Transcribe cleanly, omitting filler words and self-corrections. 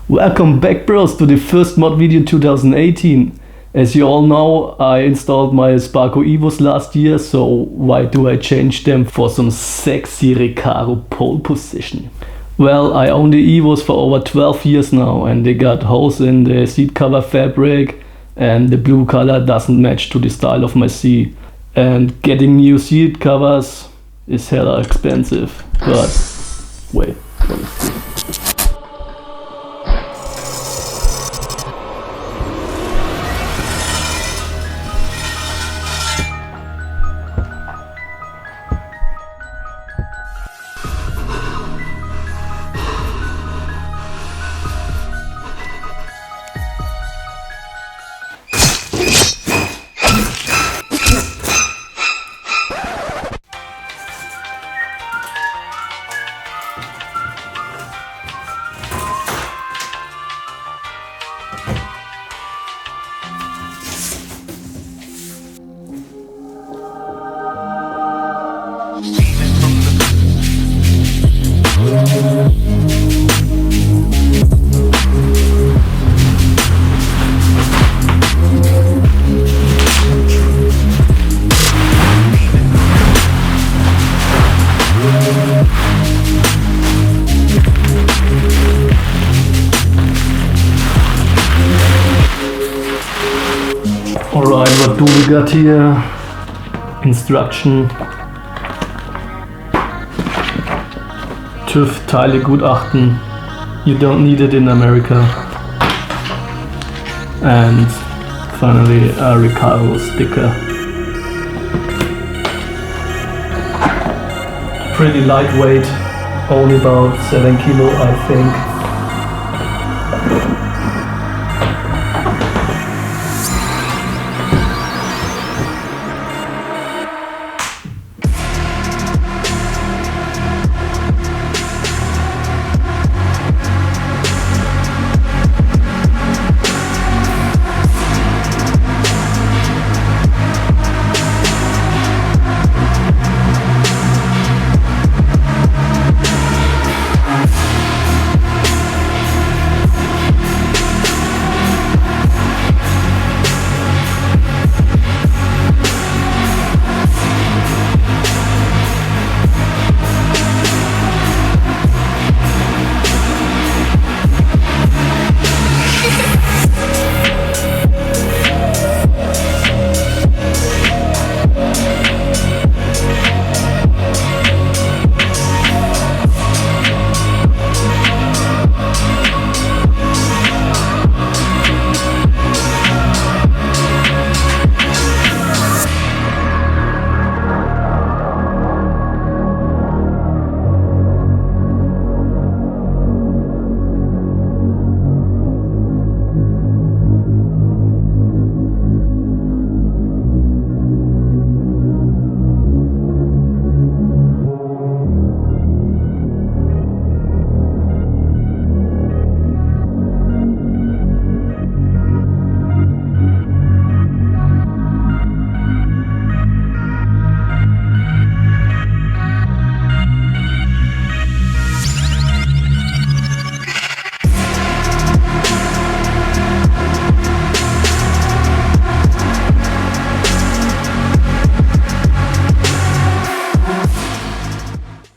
Welcome back, bros, to the first mod video 2018. As you all know, I installed my Sparco Evos last year, so why do I change them for some sexy RECARO pole position? Well, I own the Evos for over 12 years now, and they got holes in the seat cover fabric, and the blue color doesn't match to the style of my seat. And getting new seat covers is hella expensive. But wait, what is this? Alright, what do we got here? Instruction. TÜV Teile gutachten. You don't need it in America. And finally a RECARO sticker. Pretty lightweight, only about 7 kilo I think.